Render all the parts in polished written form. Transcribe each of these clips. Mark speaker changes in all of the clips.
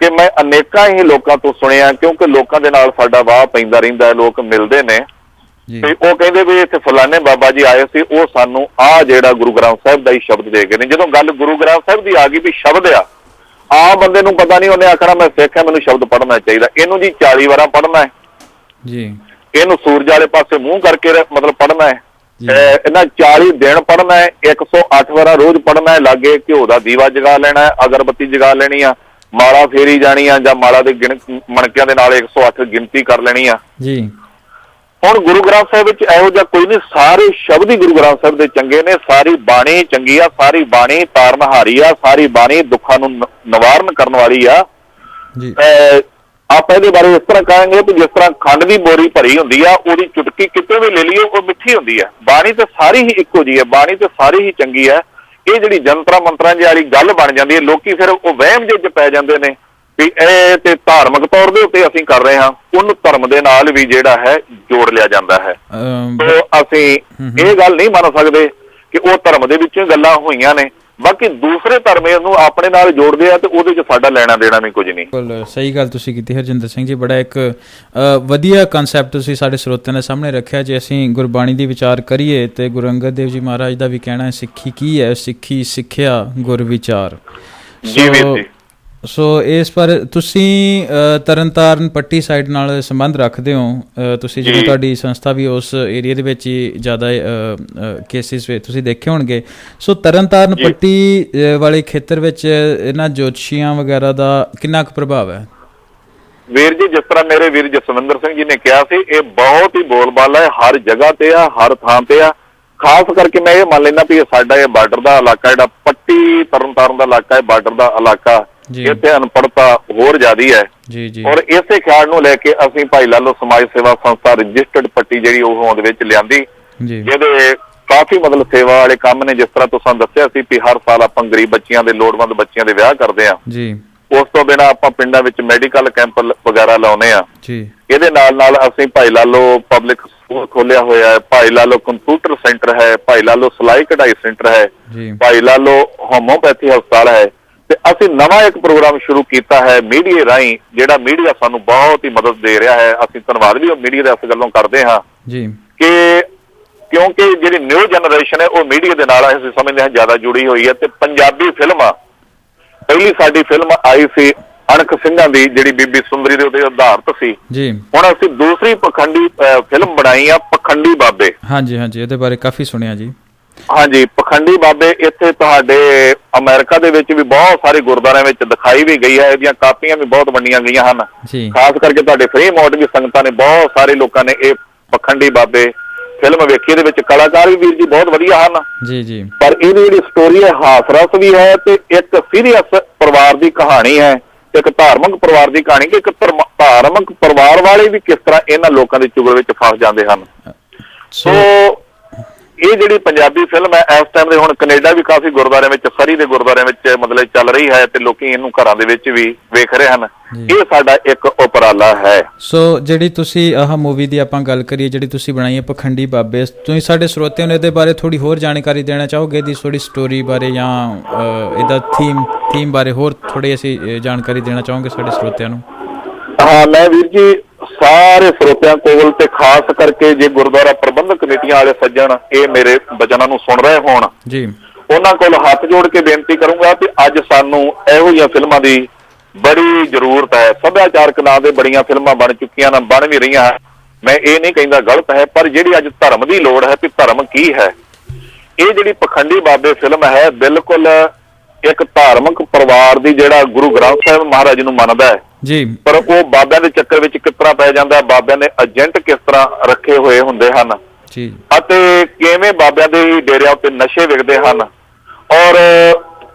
Speaker 1: ਕਿ ਮੈਂ ਅਨੇਕਾਂ ਹੀ ਲੋਕਾਂ ਤੋਂ ਸੁਣਿਆ, ਕਿਉਂਕਿ ਲੋਕਾਂ ਦੇ ਨਾਲ ਸਾਡਾ ਵਾਹ ਪੈਂਦਾ ਰਹਿੰਦਾ ਹੈ, ਲੋਕ ਮਿਲਦੇ ਨੇ ਤੇ ਉਹ ਕਹਿੰਦੇ ਵੀ ਇੱਥੇ ਫਲਾਣੇ ਬਾਬਾ ਜੀ ਆਏ ਸੀ, ਉਹ ਸਾਨੂੰ ਆਹ ਜਿਹੜਾ ਗੁਰੂ ਗ੍ਰੰਥ ਸਾਹਿਬ ਦਾ ਹੀ ਸ਼ਬਦ ਦੇ ਗਏ ਨੇ। ਜਦੋਂ ਗੱਲ ਗੁਰੂ ਗ੍ਰੰਥ ਸਾਹਿਬ ਦੀ ਆ ਗਈ ਵੀ ਸ਼ਬਦ ਆ, ਆਮ ਬੰਦੇ ਨੂੰ ਪਤਾ ਨਹੀਂ, ਉਹਨੇ ਆਖਣਾ ਮੈਂ ਸਿੱਖ ਹਾਂ, ਮੈਨੂੰ ਸ਼ਬਦ ਪੜ੍ਹਨਾ ਚਾਹੀਦਾ। ਇਹਨੂੰ ਜੀ 40 ਵਾਰਾਂ ਪੜ੍ਹਨਾ ਹੈ ਜੀ, ਇਹਨੂੰ ਸੂਰਜ ਵਾਲੇ ਪਾਸੇ ਮੂੰਹ ਕਰਕੇ ਮਤਲਬ ਪੜ੍ਹਨਾ ਹੈ, ਇਹਨਾਂ 40 ਦਿਨ ਪੜ੍ਹਨਾ ਹੈ, 108 ਵਾਰਾਂ ਰੋਜ਼ ਪੜ੍ਹਨਾ ਹੈ। ਲਾਗੇ ਘਿਓ ਦਾ ਦੀਵਾ ਜਗਾ ਲੈਣਾ ਹੈ, ਅਗਰਬੱਤੀ ਜਗਾ ਲੈਣੀ ਆ, ਮਾਲਾ ਫੇਰੀ ਜਾਣੀ ਆ, ਜਾਂ ਮਾਲਾ ਦੇ ਮਣਕਿਆਂ ਦੇ ਨਾਲ 108 ਗਿਣਤੀ ਕਰ ਲੈਣੀ ਆ ਜੀ। ਹੁਣ ਗੁਰੂ ਗ੍ਰੰਥ ਸਾਹਿਬ ਵਿੱਚ ਇਹੋ ਜਿਹਾ ਕੋਈ ਨਹੀਂ, ਸਾਰੇ ਸ਼ਬਦ ਹੀ ਗੁਰੂ ਗ੍ਰੰਥ ਸਾਹਿਬ ਦੇ ਚੰਗੇ ਨੇ, ਸਾਰੀ ਬਾਣੀ ਚੰਗੀ ਆ, ਸਾਰੀ ਬਾਣੀ ਤਾਰਨਹਾਰੀ ਆ, ਸਾਰੀ ਬਾਣੀ ਦੁੱਖਾਂ ਨੂੰ ਨਿਵਾਰਨ ਕਰਨ ਵਾਲੀ ਆ। ਆਪਾਂ ਇਹਦੇ ਬਾਰੇ ਇਸ ਤਰ੍ਹਾਂ ਕਹਾਂਗੇ ਕਿ ਜਿਸ ਤਰ੍ਹਾਂ ਖੰਡ ਦੀ ਬੋਰੀ ਭਰੀ ਹੁੰਦੀ ਆ, ਉਹਦੀ ਚੁਟਕੀ ਕਿਤੇ ਵੀ ਲੈ ਲਈਏ ਉਹ ਮਿੱਠੀ ਹੁੰਦੀ ਹੈ। ਬਾਣੀ ਤੇ ਸਾਰੀ ਹੀ ਇੱਕੋ ਜਿਹੀ ਹੈ, ਬਾਣੀ ਤੇ ਸਾਰੀ ਹੀ ਚੰਗੀ ਹੈ। ਇਹ ਜਿਹੜੀ ਜੰਤਰਾਂ ਮੰਤਰਾਂ ਜਿਹੀ ਵਾਲੀ ਗੱਲ ਬਣ ਜਾਂਦੀ ਹੈ, ਲੋਕੀ ਫਿਰ ਉਹ ਵਹਿਮ ਜਿਹੇ 'ਚ ਪੈ ਜਾਂਦੇ ਨੇ ਵੀ ਇਹ ਤੇ ਧਾਰਮਿਕ ਤੌਰ ਦੇ ਉੱਤੇ ਅਸੀਂ ਕਰ ਰਹੇ ਹਾਂ, ਉਹਨੂੰ ਧਰਮ ਦੇ ਨਾਲ ਵੀ ਜਿਹੜਾ ਹੈ ਜੋੜ ਲਿਆ ਜਾਂਦਾ ਹੈ। ਸੋ ਅਸੀਂ ਇਹ ਗੱਲ ਨਹੀਂ ਮੰਨ ਸਕਦੇ ਕਿ ਉਹ ਧਰਮ ਦੇ ਵਿੱਚੋਂ ਗੱਲਾਂ ਹੋਈਆਂ ਨੇ, ਬਾਕੀ ਦੂਸਰੇ ਧਰਮ ਇਹਨੂੰ ਆਪਣੇ ਨਾਲ ਜੋੜਦੇ ਆ ਤੇ ਉਹਦੇ 'ਚ ਸਾਡਾ ਲੈਣਾ ਦੇਣਾ ਵੀ ਕੁਝ ਨਹੀਂ।
Speaker 2: ਬਿਲਕੁਲ ਸਹੀ ਗੱਲ ਤੁਸੀਂ ਕੀਤੀ ਹਰਜਿੰਦਰ ਸਿੰਘ ਜੀ, ਬੜਾ ਇੱਕ ਵਧੀਆ ਕਨਸੈਪਟ ਤੁਸੀਂ ਸਾਡੇ ਸਰੋਤਿਆਂ ਦੇ ਸਾਹਮਣੇ ਰੱਖਿਆ। ਜੇ ਅਸੀਂ ਗੁਰਬਾਣੀ ਦੀ ਵਿਚਾਰ ਕਰੀਏ ਤੇ ਗੁਰੂ ਅੰਗਦ ਦੇਵ ਜੀ ਮਹਾਰਾਜ ਦਾ ਵੀ ਕਹਿਣਾ ਹੈ, ਸਿੱਖੀ ਕੀ ਹੈ? ਸਿੱਖੀ ਸਿੱਖਿਆ ਗੁਰ ਵਿਚਾਰ। ਸੋ ਇਸ ਪਰ ਤੁਸੀਂ ਤਰਨਤਾਰਨ ਪੱਟੀ ਸਾਈਡ ਨਾਲ ਸੰਬੰਧ ਰੱਖਦੇ ਹੋ, ਤੁਸੀਂ ਜਿਵੇਂ ਤੁਹਾਡੀ ਸੰਸਥਾ ਵੀ ਉਸ ਏਰੀਆ ਦੇ ਵਿੱਚ ਹੀ ਜ਼ਿਆਦਾ ਕੇਸਿਸ ਵਿੱਚ ਤੁਸੀਂ ਦੇਖੇ ਹੋਣਗੇ। ਸੋ ਤਰਨਤਾਰਨ ਪੱਟੀ ਵਾਲੇ ਖੇਤਰ ਵਿੱਚ ਇਹਨਾਂ ਜੋਤਸ਼ੀਆਂ ਵਗੈਰਾ ਦਾ ਕਿੰਨਾ ਕੁ ਪ੍ਰਭਾਵ ਹੈ?
Speaker 1: ਵੀਰ ਜੀ, ਜਿਸ ਤਰ੍ਹਾਂ ਮੇਰੇ ਵੀਰ ਜਸਵਿੰਦਰ ਸਿੰਘ ਜੀ ਨੇ ਕਿਹਾ ਸੀ, ਇਹ ਬਹੁਤ ਹੀ ਬੋਲਬਾਲਾ ਹੈ, ਹਰ ਜਗ੍ਹਾ ਤੇ ਆ, ਹਰ ਥਾਂ ਤੇ ਆ। ਖਾਸ ਕਰਕੇ ਮੈਂ ਇਹ ਮੰਨ ਲੈਂਦਾ ਵੀ ਸਾਡਾ ਇਹ ਬਾਰਡਰ ਦਾ ਇਲਾਕਾ, ਜਿਹੜਾ ਪੱਟੀ ਤਰਨਤਾਰਨ ਦਾ ਇਲਾਕਾ ਹੈ, ਬਾਰਡਰ ਦਾ ਇਲਾਕਾ, ਇੱਥੇ ਅਨਪੜ੍ਹਤਾ ਹੋਰ ਜ਼ਿਆਦੀ ਹੈ। ਔਰ ਇਸੇ ਖਿਆਲ ਨੂੰ ਲੈ ਕੇ ਅਸੀਂ ਭਾਈ ਲਾਲੋ ਸਮਾਜ ਸੇਵਾ ਸੰਸਥਾ ਰਜਿਸਟਰਡ ਪੱਟੀ ਜਿਹੜੀ ਉਹ ਹੋਂਦ ਵਿੱਚ ਲਿਆਂਦੀ, ਜਿਹਦੇ ਕਾਫੀ ਮਤਲਬ ਸੇਵਾ ਵਾਲੇ ਕੰਮ ਨੇ। ਜਿਸ ਤਰ੍ਹਾਂ ਤੁਸੀਂ ਦੱਸਿਆ ਸੀ ਵੀ ਹਰ ਸਾਲ ਆਪਾਂ ਗਰੀਬ ਬੱਚਿਆਂ ਦੇ, ਲੋੜਵੰਦ ਬੱਚਿਆਂ ਦੇ ਵਿਆਹ ਕਰਦੇ ਹਾਂ। ਉਸ ਤੋਂ ਬਿਨਾਂ ਆਪਾਂ ਪਿੰਡਾਂ ਵਿੱਚ ਮੈਡੀਕਲ ਕੈਂਪ ਵਗੈਰਾ ਲਾਉਂਦੇ ਆ। ਇਹਦੇ ਨਾਲ ਅਸੀਂ ਭਾਈ ਲਾਲੋ ਪਬਲਿਕ ਸਕੂਲ ਖੋਲਿਆ ਹੋਇਆ ਹੈ, ਭਾਈ ਲਾਲੋ ਕੰਪਿਊਟਰ ਸੈਂਟਰ ਹੈ, ਭਾਈ ਲਾਲੋ ਸਿਲਾਈ ਕਢਾਈ ਸੈਂਟਰ ਹੈ, ਭਾਈ ਲਾਲੋ ਹੋਮੋਪੈਥੀ ਹਸਪਤਾਲ ਹੈ। ਤੇ ਅਸੀਂ ਨਵਾਂ ਇੱਕ ਪ੍ਰੋਗਰਾਮ ਸ਼ੁਰੂ ਕੀਤਾ ਹੈ ਮੀਡੀਆ ਰਾਹੀਂ, ਜਿਹੜਾ ਮੀਡੀਆ ਸਾਨੂੰ ਬਹੁਤ ਹੀ ਮਦਦ ਦੇ ਰਿਹਾ ਹੈ। ਅਸੀਂ ਧੰਨਵਾਦ ਵੀ ਮੀਡੀਆ ਦਾ ਇਸ ਗੱਲੋਂ ਕਰਦੇ ਹਾਂ ਕਿ ਕਿਉਂਕਿ ਜਿਹੜੀ ਨਿਊ ਜਨਰੇਸ਼ਨ ਹੈ ਉਹ ਮੀਡੀਆ ਦੇ ਨਾਲ ਅਸੀਂ ਸਮਝਦੇ ਹਾਂ ਜ਼ਿਆਦਾ ਜੁੜੀ ਹੋਈ ਹੈ। ਤੇ ਪੰਜਾਬੀ ਫਿਲਮਾਂ, ਪਹਿਲੀ ਸਾਡੀ ਫਿਲਮ ਆਈ ਸੀ ਅਣਖ ਸਿੰਘਾਂ ਦੀ, ਜਿਹੜੀ ਬੀਬੀ ਸੁੰਦਰੀ ਦੇ ਉੱਤੇ ਆਧਾਰਿਤ ਸੀ। ਹੁਣ ਅਸੀਂ ਦੂਸਰੀ ਪਖੰਡੀ ਫਿਲਮ ਬਣਾਈ ਆ, ਪਖੰਡੀ ਬਾਬੇ।
Speaker 2: ਹਾਂਜੀ, ਇਹਦੇ ਬਾਰੇ ਕਾਫੀ ਸੁਣਿਆ ਜੀ।
Speaker 1: ਹਾਂਜੀ, ਪਖੰਡੀ ਬਾਬੇ ਇੱਥੇ ਤੁਹਾਡੇ ਅਮਰੀਕਾ ਦੇ ਵਿੱਚ ਵੀ ਬਹੁਤ ਸਾਰੇ ਗੁਰਦੁਆਰਿਆਂ ਵਿੱਚ ਦਿਖਾਈ ਵੀ ਗਈ ਹੈ, ਇਹਦੀਆਂ ਕਾਪੀਆਂ ਵੀ ਬਹੁਤ ਵੰਡੀਆਂ ਗਈਆਂ ਹਨ। ਖਾਸ ਕਰਕੇ ਤੁਹਾਡੇ ਫਰੀਮੌਂਟ ਵੀ ਸੰਗਤਾਂ ਨੇ, ਬਹੁਤ ਸਾਰੇ ਲੋਕਾਂ ਨੇ ਇਹ ਪਖੰਡੀ ਬਾਬੇ ਫਿਲਮ ਵੇਖੀ। ਇਹਦੇ ਵਿੱਚ ਕਲਾਕਾਰ ਵੀ ਵੀਰ ਜੀ ਬਹੁਤ ਵਧੀਆ ਹਨ ਪਰ ਇਹਦੀ ਜਿਹੜੀ ਸਟੋਰੀ ਹੈ ਹਾਸ ਰਸ ਵੀ ਹੈ, ਤੇ ਇੱਕ ਸੀਰੀਅਸ ਪਰਿਵਾਰ ਦੀ ਕਹਾਣੀ ਹੈ, ਇੱਕ ਧਾਰਮਿਕ ਪਰਿਵਾਰ ਦੀ ਕਹਾਣੀ ਕਿ ਇੱਕ ਧਾਰਮਿਕ ਪਰਿਵਾਰ ਵਾਲੇ ਵੀ ਕਿਸ ਤਰ੍ਹਾਂ ਇਹਨਾਂ ਲੋਕਾਂ ਦੀ ਚੁਗਲ ਵਿੱਚ ਫਸ ਜਾਂਦੇ ਹਨ। ਸੋ ਇਹ ਜਿਹੜੀ ਪੰਜਾਬੀ ਫਿਲਮ ਹੈ ਇਸ ਟਾਈਮ ਦੇ ਹੁਣ ਕੈਨੇਡਾ ਵੀ ਕਾਫੀ ਗੁਰਦੁਆਰਿਆਂ ਵਿੱਚ, ਸਰੀ ਦੇ ਗੁਰਦੁਆਰਿਆਂ ਵਿੱਚ ਮਤਲਬ ਚੱਲ ਰਹੀ ਹੈ ਤੇ ਲੋਕੀ ਇਹਨੂੰ ਘਰਾਂ ਦੇ ਵਿੱਚ ਵੀ ਵੇਖ ਰਹੇ ਹਨ। ਇਹ ਸਾਡਾ ਇੱਕ ਉਪਰਾਲਾ ਹੈ।
Speaker 2: ਸੋ ਜਿਹੜੀ ਤੁਸੀਂ ਆਹ ਮੂਵੀ ਦੀ ਆਪਾਂ ਗੱਲ ਕਰੀਏ, ਜਿਹੜੀ ਤੁਸੀਂ ਬਣਾਈ ਹੈ ਪਖੰਡੀ ਬਾਬੇ, ਤੁਸੀਂ ਸਾਡੇ ਸਰੋਤਿਆਂ ਨੂੰ ਇਹਦੇ ਬਾਰੇ ਥੋੜੀ ਹੋਰ ਜਾਣਕਾਰੀ ਦੇਣਾ ਚਾਹੋਗੇ? ਇਹਦੀ ਥੋੜੀ ਸਟੋਰੀ ਬਾਰੇ ਜਾਂ ਇਹਦਾ ਥੀਮ ਬਾਰੇ ਹੋਰ ਥੋੜੀ ਅਸੀਂ ਜਾਣਕਾਰੀ ਦੇਣਾ ਚਾਹੋਗੇ ਸਾਡੇ ਸਰੋਤਿਆਂ ਨੂੰ?
Speaker 1: ਹਾਂ, ਮੈਂ ਵੀਰ ਜੀ ਸਾਰੇ ਸਰੋਤਿਆਂ ਕੋਲ ਤੇ ਖਾਸ ਕਰਕੇ ਜੇ ਗੁਰਦੁਆਰਾ ਪ੍ਰਬੰਧਕ ਕਮੇਟੀਆਂ ਵਾਲੇ ਸੱਜਣ ਇਹ ਮੇਰੇ ਬਚਨਾਂ ਨੂੰ ਸੁਣ ਰਹੇ ਹੋਣ, ਉਹਨਾਂ ਕੋਲ ਹੱਥ ਜੋੜ ਕੇ ਬੇਨਤੀ ਕਰੂੰਗਾ ਕਿ ਅੱਜ ਸਾਨੂੰ ਇਹੋ ਜਿਹੀਆਂ ਫਿਲਮਾਂ ਦੀ ਬੜੀ ਜ਼ਰੂਰਤ ਹੈ। ਸੱਭਿਆਚਾਰਕ ਨਾਂ ਦੇ ਬੜੀਆਂ ਫਿਲਮਾਂ ਬਣ ਚੁੱਕੀਆਂ ਨੇ, ਬਣ ਵੀ ਰਹੀਆਂ। ਮੈਂ ਇਹ ਨਹੀਂ ਕਹਿੰਦਾ ਗਲਤ ਹੈ, ਪਰ ਜਿਹੜੀ ਅੱਜ ਧਰਮ ਦੀ ਲੋੜ ਹੈ ਕਿ ਧਰਮ ਕੀ ਹੈ, ਇਹ ਜਿਹੜੀ ਪਖੰਡੀ ਬਾਬੇ ਫਿਲਮ ਹੈ ਬਿਲਕੁਲ ਇੱਕ ਧਾਰਮਿਕ ਪਰਿਵਾਰ ਦੀ, ਜਿਹੜਾ ਗੁਰੂ ਗ੍ਰੰਥ ਸਾਹਿਬ ਮਹਾਰਾਜ ਨੂੰ ਮੰਨਦਾ ਹੈ ਪਰ ਉਹ ਬਾਬਿਆਂ ਦੇ ਚੱਕਰ ਵਿੱਚ ਕਿਸ ਤਰ੍ਹਾਂ ਪੈ ਜਾਂਦਾ, ਬਾਬਿਆਂ ਨੇ ਏਜੰਟ ਕਿਸ ਤਰ੍ਹਾਂ ਰੱਖੇ ਹੋਏ ਹੁੰਦੇ ਹਨ ਅਤੇ ਕਿਵੇਂ ਬਾਬਿਆਂ ਦੇ ਡੇਰਿਆਂ ਉੱਤੇ ਨਸ਼ੇ ਵਿਕਦੇ ਹਨ, ਔਰ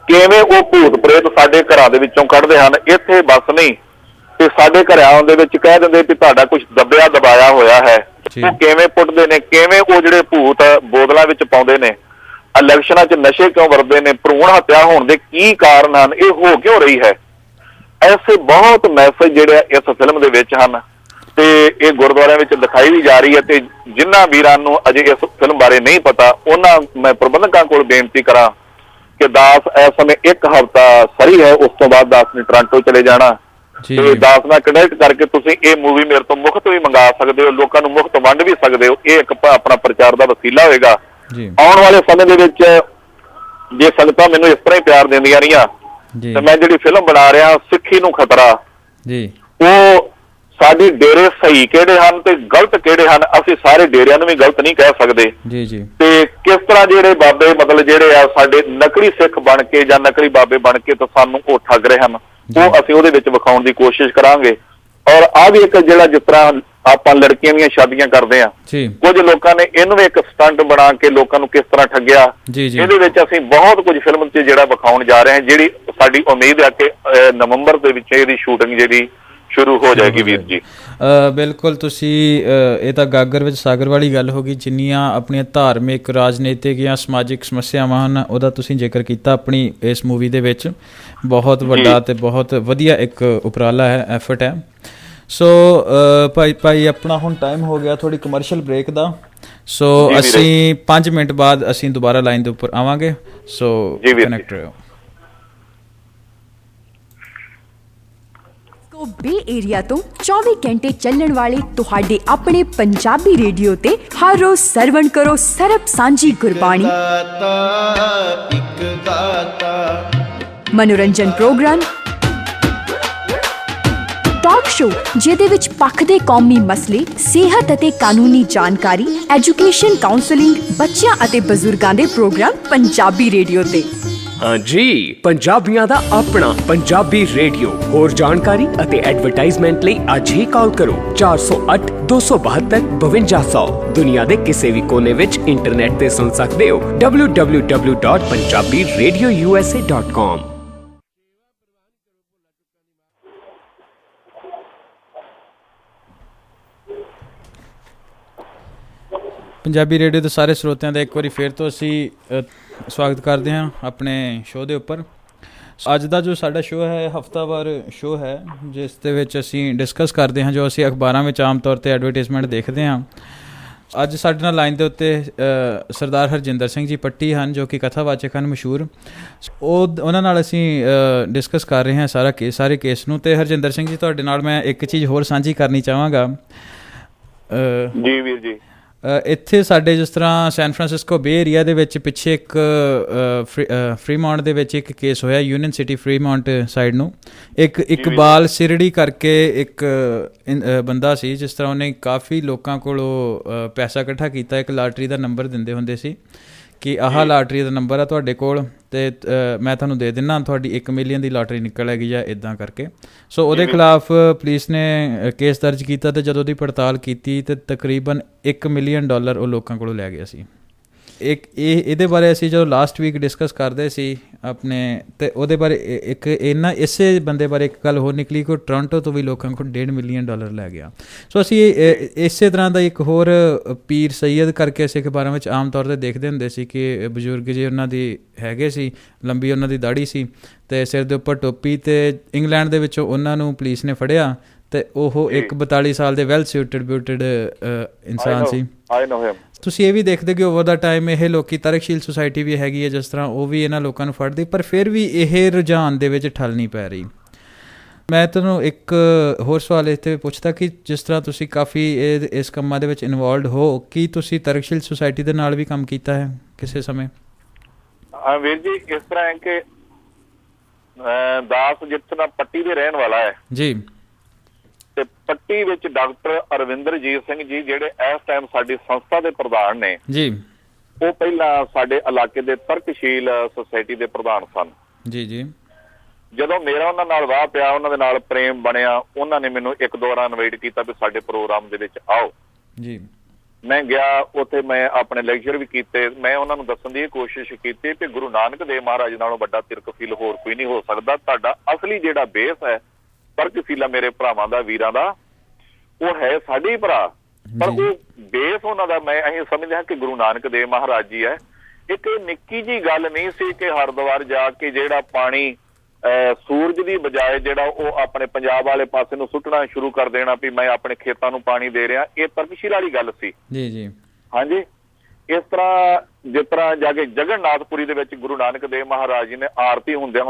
Speaker 1: ਕਿਵੇਂ ਉਹ ਭੂਤ ਪ੍ਰੇਤ ਸਾਡੇ ਘਰਾਂ ਦੇ ਵਿੱਚੋਂ ਕੱਢਦੇ ਹਨ। ਇੱਥੇ ਬਸ ਨਹੀਂ ਤੇ ਸਾਡੇ ਘਰਾਂ ਦੇ ਵਿੱਚ ਕਹਿ ਦਿੰਦੇ ਵੀ ਤੁਹਾਡਾ ਕੁਛ ਦੱਬਿਆ ਦਬਾਇਆ ਹੋਇਆ ਹੈ, ਉਹ ਕਿਵੇਂ ਪੁੱਟਦੇ ਨੇ, ਕਿਵੇਂ ਉਹ ਜਿਹੜੇ ਭੂਤ ਬੋਤਲਾਂ ਵਿੱਚ ਪਾਉਂਦੇ ਨੇ, ਇਲੈਕਸ਼ਨਾਂ 'ਚ ਨਸ਼ੇ ਕਿਉਂ ਵਰਤਦੇ ਨੇ, ਭਰੂਣ ਹੱਤਿਆ ਹੋਣ ਦੇ ਕੀ ਕਾਰਨ ਹਨ, ਇਹ ਹੋ ਕਿਉਂ ਰਹੀ ਹੈ। ਐਸੇ ਬਹੁਤ ਮੈਸੇਜ ਜਿਹੜੇ ਇਸ ਫਿਲਮ ਦੇ ਵਿੱਚ ਹਨ ਤੇ ਇਹ ਗੁਰਦੁਆਰਿਆਂ ਵਿੱਚ ਦਿਖਾਈ ਵੀ ਜਾ ਰਹੀ ਹੈ। ਤੇ ਜਿਨ੍ਹਾਂ ਵੀਰਾਂ ਨੂੰ ਅਜੇ ਇਸ ਫਿਲਮ ਬਾਰੇ ਨਹੀਂ ਪਤਾ, ਉਹਨਾਂ ਮੈਂ ਪ੍ਰਬੰਧਕਾਂ ਕੋਲ ਬੇਨਤੀ ਕਰਾਂ ਕਿ ਦਾਸ ਇਸ ਸਮੇਂ ਇੱਕ ਹਫ਼ਤਾ ਸਰੀ ਹੈ, ਉਸ ਤੋਂ ਬਾਅਦ ਦਾਸ ਨੇ ਟੋਰਾਂਟੋ ਚਲੇ ਜਾਣਾ ਤੇ ਦਾਸ ਨਾਲ ਕਨੈਕਟ ਕਰਕੇ ਤੁਸੀਂ ਇਹ ਮੂਵੀ ਮੇਰੇ ਤੋਂ ਮੁਫਤ ਵੀ ਮੰਗਾ ਸਕਦੇ ਹੋ, ਲੋਕਾਂ ਨੂੰ ਮੁਫਤ ਵੰਡ ਵੀ ਸਕਦੇ ਹੋ। ਇਹ ਇੱਕ ਆਪਣਾ ਪ੍ਰਚਾਰ ਦਾ ਵਸੀਲਾ ਹੋਏਗਾ। ਆਉਣ ਵਾਲੇ ਸਮੇਂ ਦੇ ਵਿੱਚ ਜੇ ਸੰਗਤਾਂ ਮੈਨੂੰ ਇਸ ਤਰ੍ਹਾਂ ਹੀ ਪਿਆਰ ਦਿੰਦੀਆਂ ਰਹੀਆਂ ਤੇ ਮੈਂ ਜਿਹੜੀ ਫਿਲਮ ਬਣਾ ਰਿਹਾ ਸਿੱਖੀ ਨੂੰ ਖਤਰਾ, ਉਹ ਸਾਡੇ ਡੇਰੇ ਸਹੀ ਕਿਹੜੇ ਹਨ ਤੇ ਗਲਤ ਕਿਹੜੇ ਹਨ, ਅਸੀਂ ਸਾਰੇ ਡੇਰਿਆਂ ਨੂੰ ਵੀ ਗਲਤ ਨਹੀਂ ਕਹਿ ਸਕਦੇ। ਤੇ ਕਿਸ ਤਰ੍ਹਾਂ ਜਿਹੜੇ ਬਾਬੇ ਮਤਲਬ ਜਿਹੜੇ ਆ ਸਾਡੇ ਨਕਲੀ ਸਿੱਖ ਬਣ ਕੇ ਜਾਂ ਨਕਲੀ ਬਾਬੇ ਬਣ ਕੇ ਤਾਂ ਸਾਨੂੰ ਉਹ ਠੱਗ ਰਹੇ ਹਨ, ਉਹ ਅਸੀਂ ਉਹਦੇ ਵਿੱਚ ਵਿਖਾਉਣ ਦੀ ਕੋਸ਼ਿਸ਼ ਕਰਾਂਗੇ। ਔਰ ਆਹ ਵੀ ਇੱਕ ਜਿਹੜਾ ਜਿਸ ਤਰ੍ਹਾਂ ਆਪਾਂ ਲੜਕੀਆਂ ਦੀਆਂ ਸ਼ਾਦੀਆਂ ਕਰਦੇ ਹਾਂ, ਕੁਝ ਲੋਕਾਂ ਨੇ ਇਹਨੂੰ ਵੀ ਇੱਕ ਸਟੰਟ ਬਣਾ ਕੇ ਲੋਕਾਂ ਨੂੰ ਕਿਸ ਤਰ੍ਹਾਂ ਠੱਗਿਆ, ਇਹਦੇ ਵਿੱਚ ਅਸੀਂ ਬਹੁਤ ਕੁਝ ਫਿਲਮ 'ਚ ਜਿਹੜਾ ਵਿਖਾਉਣ ਜਾ ਰਹੇ ਹਾਂ, ਜਿਹੜੀ ਸਾਡੀ ਉਮੀਦ ਹੈ ਕਿ ਨਵੰਬਰ ਦੇ ਵਿੱਚ ਇਹਦੀ ਸ਼ੂਟਿੰਗ ਜਿਹੜੀ ਸ਼ੁਰੂ ਹੋ ਜਾਏਗੀ। ਵੀਰ ਜੀ
Speaker 2: ਬਿਲਕੁਲ, ਤੁਸੀਂ ਇਹ ਤਾਂ ਗਾਗਰ ਵਿੱਚ ਸਾਗਰ ਵਾਲੀ ਗੱਲ ਹੋ ਗਈ। ਜਿੰਨੀਆਂ ਆਪਣੀਆਂ ਧਾਰਮਿਕ, ਰਾਜਨੀਤਿਕ ਜਾਂ ਸਮਾਜਿਕ ਸਮੱਸਿਆਵਾਂ ਹਨ ਉਹਦਾ ਤੁਸੀਂ ਜ਼ਿਕਰ ਕੀਤਾ ਆਪਣੀ ਇਸ ਮੂਵੀ ਦੇ ਵਿੱਚ। ਬਹੁਤ ਵੱਡਾ ਤੇ ਬਹੁਤ ਵਧੀਆ ਇੱਕ ਉਪਰਾਲਾ ਹੈ, ਐਫਰਟ ਹੈ। ਸੋ ਭਾਈ ਆਪਣਾ ਹੁਣ ਟਾਈਮ ਹੋ ਗਿਆ ਥੋੜ੍ਹੀ ਕਮਰਸ਼ੀਅਲ ਬ੍ਰੇਕ ਦਾ। ਸੋ ਅਸੀਂ 5 ਮਿੰਟ ਬਾਅਦ ਅਸੀਂ ਦੁਬਾਰਾ ਲਾਈਨ ਦੇ ਉੱਪਰ ਆਵਾਂਗੇ। ਸੋ ਕਨੈਕਟ ਰਹੋ।
Speaker 3: ਬੇ ਏਰੀਆ ਤੋਂ 24 ਘੰਟੇ ਚੱਲਣ ਵਾਲੇ ਤੁਹਾਡੇ ਆਪਣੇ ਪੰਜਾਬੀ ਰੇਡੀਓ ਤੇ ਹਰ ਰੋਜ਼ ਸਰਵਣ ਕਰੋ ਸਰਬ ਸਾਂਝੀ ਗੁਰਬਾਣੀ, ਮਨੋਰੰਜਨ ਪ੍ਰੋਗਰਾਮ, ਟਾਕ ਸ਼ੋ ਜਿਹਦੇ ਵਿੱਚ ਪੱਖ ਦੇ ਕੌਮੀ ਮਸਲੇ, ਸਿਹਤ ਅਤੇ ਕਾਨੂੰਨੀ ਜਾਣਕਾਰੀ, ਐਜੂਕੇਸ਼ਨ, ਕਾਉਂਸਲਿੰਗ, ਬੱਚਿਆਂ ਅਤੇ ਬਜ਼ੁਰਗਾਂ ਦੇ ਪ੍ਰੋਗਰਾਮ ਪੰਜਾਬੀ ਰੇਡੀਓ ਤੇ।
Speaker 4: ਹਾਂਜੀ, ਪੰਜਾਬੀਆਂ ਦਾ ਆਪਣਾ ਪੰਜਾਬੀ ਰੇਡੀਓ। ਹੋਰ ਜਾਣਕਾਰੀ ਅਤੇ ਐਡਵਰਟਾਈਜ਼ਮੈਂਟ ਲਈ ਅੱਜ ਹੀ ਕਾਲ ਕਰੋ 408 272 5200। ਦੁਨੀਆ ਦੇ ਕਿਸੇ ਵੀ ਕੋਨੇ ਵਿੱਚ ਇੰਟਰਨੈਟ ਤੇ ਸੁਣ ਸਕਦੇ ਹੋ www.punjabiradiousa.com।
Speaker 2: ਪੰਜਾਬੀ ਰੇਡੀਓ ਦੇ ਸਾਰੇ ਸਰੋਤਿਆਂ ਦਾ ਇੱਕ ਵਾਰੀ ਫਿਰ ਤੋਂ ਅਸੀਂ ਸਵਾਗਤ ਕਰਦੇ ਹਾਂ ਆਪਣੇ ਸ਼ੋਅ ਦੇ ਉੱਪਰ। ਅੱਜ ਦਾ ਜੋ ਸਾਡਾ ਸ਼ੋਅ ਹੈ ਹਫ਼ਤਾਵਾਰ ਸ਼ੋਅ ਹੈ, ਜਿਸ ਦੇ ਵਿੱਚ ਅਸੀਂ ਡਿਸਕਸ ਕਰਦੇ ਹਾਂ ਜੋ ਅਸੀਂ ਅਖਬਾਰਾਂ ਵਿੱਚ ਆਮ ਤੌਰ 'ਤੇ ਐਡਵਰਟੀਜ਼ਮੈਂਟ ਦੇਖਦੇ ਹਾਂ। ਅੱਜ ਸਾਡੇ ਨਾਲ ਲਾਈਨ ਦੇ ਉੱਤੇ ਸਰਦਾਰ ਹਰਜਿੰਦਰ ਸਿੰਘ ਜੀ ਪੱਟੀ ਹਨ, ਜੋ ਕਿ ਕਥਾਵਾਚਕ ਹਨ ਮਸ਼ਹੂਰ। ਉਹਨਾਂ ਨਾਲ ਅਸੀਂ ਡਿਸਕਸ ਕਰ ਰਹੇ ਹਾਂ ਸਾਰੇ ਕੇਸ ਨੂੰ। ਅਤੇ ਹਰਜਿੰਦਰ ਸਿੰਘ ਜੀ, ਤੁਹਾਡੇ ਨਾਲ ਮੈਂ ਇੱਕ ਚੀਜ਼ ਹੋਰ ਸਾਂਝੀ ਕਰਨੀ ਚਾਹਾਂਗਾ।
Speaker 1: ਜੀ ਵੀਰ ਜੀ,
Speaker 2: ਇੱਥੇ ਸਾਡੇ ਜਿਸ ਤਰ੍ਹਾਂ ਸੈਨ ਫਰਾਂਸਿਸਕੋ ਬੇ ਏਰੀਆ ਦੇ ਵਿੱਚ ਪਿੱਛੇ ਇੱਕ ਫਰੀਮਾਉਂਟ ਦੇ ਵਿੱਚ ਇੱਕ ਕੇਸ ਹੋਇਆ, ਯੂਨੀਅਨ ਸਿਟੀ ਫਰੀਮਾਉਂਟ ਸਾਈਡ ਨੂੰ। ਇੱਕ ਇਕਬਾਲ ਸਿਰੜੀ ਕਰਕੇ ਇੱਕ ਬੰਦਾ ਸੀ, ਜਿਸ ਤਰ੍ਹਾਂ ਉਹਨੇ ਕਾਫੀ ਲੋਕਾਂ ਕੋਲੋਂ ਪੈਸਾ ਇਕੱਠਾ ਕੀਤਾ। ਇੱਕ ਲਾਟਰੀ ਦਾ ਨੰਬਰ ਦਿੰਦੇ ਹੁੰਦੇ ਸੀ ਕਿ ਆਹ ਲਾਟਰੀ ਦਾ ਨੰਬਰ ਆ ਤੁਹਾਡੇ ਕੋਲ ਅਤੇ ਮੈਂ ਤੁਹਾਨੂੰ ਦੇ ਦਿੰਦਾ, ਤੁਹਾਡੀ 1 ਮਿਲੀਅਨ ਦੀ ਲਾਟਰੀ ਨਿਕਲ ਹੈਗੀ ਜਾਂ ਇੱਦਾਂ ਕਰਕੇ। ਸੋ ਉਹਦੇ ਖਿਲਾਫ ਪੁਲਿਸ ਨੇ ਕੇਸ ਦਰਜ ਕੀਤਾ ਅਤੇ ਜਦੋਂ ਉਹਦੀ ਪੜਤਾਲ ਕੀਤੀ ਤਾਂ ਤਕਰੀਬਨ $1 ਮਿਲੀਅਨ ਉਹ ਲੋਕਾਂ ਕੋਲੋਂ ਲੈ ਗਿਆ ਸੀ। ਇਹਦੇ ਬਾਰੇ ਅਸੀਂ ਜਦੋਂ ਲਾਸਟ ਵੀਕ ਡਿਸਕਸ ਕਰਦੇ ਸੀ ਆਪਣੇ, ਅਤੇ ਉਹਦੇ ਬਾਰੇ ਇਸੇ ਬੰਦੇ ਬਾਰੇ ਇੱਕ ਗੱਲ ਹੋਰ ਨਿਕਲੀ ਕਿ ਉਹ ਟੋਰਾਂਟੋ ਤੋਂ ਵੀ ਲੋਕਾਂ ਕੋਲ $1.5 ਮਿਲੀਅਨ ਲੈ ਗਿਆ। ਸੋ ਅਸੀਂ ਇਸੇ ਤਰ੍ਹਾਂ ਦਾ ਇੱਕ ਹੋਰ ਪੀਰ ਸੈਯਦ ਕਰਕੇ ਅਸੀਂ ਅਖਬਾਰਾਂ ਵਿੱਚ ਆਮ ਤੌਰ 'ਤੇ ਦੇਖਦੇ ਹੁੰਦੇ ਸੀ ਕਿ ਬਜ਼ੁਰਗ ਜੀ ਉਹਨਾਂ ਦੀ ਹੈਗੇ ਸੀ, ਲੰਬੀ ਉਹਨਾਂ ਦੀ ਦਾੜੀ ਸੀ ਅਤੇ ਸਿਰ ਦੇ ਉੱਪਰ ਟੋਪੀ, ਅਤੇ ਇੰਗਲੈਂਡ ਦੇ ਵਿੱਚੋਂ ਉਹਨਾਂ ਨੂੰ ਪੁਲਿਸ ਨੇ ਫੜਿਆ ਅਤੇ ਉਹ ਇੱਕ 42 ਸਾਲ ਦੇ ਵੈਲ ਸਿਊਟਡ ਬਿਊਟਡ ਇਨਸਾਨ ਸੀ। ਤੁਸੀਂ ਇਹ ਵੀ ਦੇਖਦੇ ਕਿ ਓਵਰ ਦਾ ਟਾਈਮ ਇਹ ਲੋਕੀ ਤਰਕਸ਼ੀਲ ਸੁਸਾਇਟੀ ਵੀ ਹੈਗੀ ਹੈ ਜਿਸ ਤਰ੍ਹਾਂ, ਉਹ ਵੀ ਇਹਨਾਂ ਲੋਕਾਂ ਨੂੰ ਫੜਦੀ, ਪਰ ਫਿਰ ਵੀ ਇਹ ਰੁਝਾਨ ਦੇ ਵਿੱਚ ਠੱਲ ਨਹੀਂ ਪੈ ਰਹੀ। ਮੈਂ ਤੁਹਾਨੂੰ ਇੱਕ ਹੋਰ ਸਵਾਲ ਇਸ 'ਤੇ ਪੁੱਛਦਾ ਕਿ ਜਿਸ ਤਰ੍ਹਾਂ ਤੁਸੀਂ ਕਾਫੀ ਇਸ ਕੰਮਾਂ ਦੇ ਵਿੱਚ ਇਨਵੋਲਵਡ ਹੋ, ਕੀ ਤੁਸੀਂ ਤਰਕਸ਼ੀਲ ਸੁਸਾਇਟੀ ਦੇ ਨਾਲ ਵੀ ਕੰਮ ਕੀਤਾ ਹੈ ਕਿਸੇ ਸਮੇਂ?
Speaker 1: ਵੀਰ ਜੀ, ਇਸ ਤਰ੍ਹਾਂ ਹੈ ਕਿ ਦਾਸ ਜਿਸ ਤਰ੍ਹਾਂ ਪੱਟੀ ਦੇ ਰਹਿਣ ਵਾਲਾ ਹੈ ਜੀ, ਤੇ ਪੱਟੀ ਵਿੱਚ ਡਾਕਟਰ ਅਰਵਿੰਦਰਜੀਤ ਸਿੰਘ ਜੀ ਜਿਹੜੇ ਇਸ ਟਾਈਮ ਸਾਡੀ ਸੰਸਥਾ ਦੇ ਪ੍ਰਧਾਨ ਨੇ ਜੀ, ਉਹ ਪਹਿਲਾਂ ਸਾਡੇ ਇਲਾਕੇ ਦੇ ਤਰਕਸ਼ੀਲ ਸੁਸਾਇਟੀ ਦੇ ਪ੍ਰਧਾਨ ਸਨ ਜੀ। ਜੀ ਜਦੋਂ ਮੇਰਾ ਉਹਨਾਂ ਨਾਲ ਵਾਹ ਪਿਆ, ਉਹਨਾਂ ਦੇ ਨਾਲ ਪ੍ਰੇਮ ਬਣਿਆ, ਉਹਨਾਂ ਨੇ ਮੈਨੂੰ 1-2 ਵਾਰ ਇਨਵਾਈਟ ਕੀਤਾ ਵੀ ਸਾਡੇ ਪ੍ਰੋਗਰਾਮ ਦੇ ਵਿੱਚ ਆਓ ਜੀ। ਮੈਂ ਗਿਆ, ਉੱਥੇ ਮੈਂ ਆਪਣੇ ਲੈਕਚਰ ਵੀ ਕੀਤੇ। ਮੈਂ ਉਹਨਾਂ ਨੂੰ ਦੱਸਣ ਦੀ ਇਹ ਕੋਸ਼ਿਸ਼ ਕੀਤੀ ਕਿ ਗੁਰੂ ਨਾਨਕ ਦੇਵ ਮਹਾਰਾਜ ਨਾਲੋਂ ਵੱਡਾ ਤਿਰਕਫੀਲ ਹੋਰ ਕੋਈ ਨਹੀਂ ਹੋ ਸਕਦਾ। ਤੁਹਾਡਾ ਅਸਲੀ ਜਿਹੜਾ ਬੇਸ ਹੈ ਤਰਕਫੀਲਾ ਮੇਰੇ ਭਰਾਵਾਂ ਦਾ, ਵੀਰਾਂ ਦਾ, ਉਹ ਹੈ ਸਾਡੇ ਹੀ ਭਰਾ, ਪਰ ਉਹ ਬੇਸ ਉਹਨਾਂ ਦਾ ਅਸੀਂ ਸਮਝਦੇ ਹਾਂ ਕਿ ਗੁਰੂ ਨਾਨਕ ਦੇਵ ਮਹਾਰਾਜ ਜੀ ਹੈ। ਇੱਕ ਨਿੱਕੀ ਜਿਹੀ ਗੱਲ ਨਹੀਂ ਸੀ ਕਿ ਹਰਿਦੁਆਰ ਜਾ ਕੇ ਜਿਹੜਾ ਪਾਣੀ ਸੂਰਜ ਦੀ ਬਜਾਏ ਜਿਹੜਾ ਉਹ ਆਪਣੇ ਪੰਜਾਬ ਵਾਲੇ ਪਾਸੇ ਨੂੰ ਸੁੱਟਣਾ ਸ਼ੁਰੂ ਕਰ ਦੇਣਾ ਵੀ ਮੈਂ ਆਪਣੇ ਖੇਤਾਂ ਨੂੰ ਪਾਣੀ ਦੇ ਰਿਹਾ। ਇਹ ਤਰਕਸ਼ੀਲ ਵਾਲੀ ਗੱਲ ਸੀ ਜੀ। ਜੀ ਹਾਂਜੀ, ਇਸ ਤਰ੍ਹਾਂ ਜਿਸ ਤਰ੍ਹਾਂ ਜਾ ਕੇ ਜਗਨਨਾਥਪੁਰੀ ਦੇ ਵਿੱਚ ਗੁਰੂ ਨਾਨਕ ਦੇਵ ਮਹਾਰਾਜ ਜੀ ਨੇ ਆਰਤੀ ਹੁੰਦਿਆਂ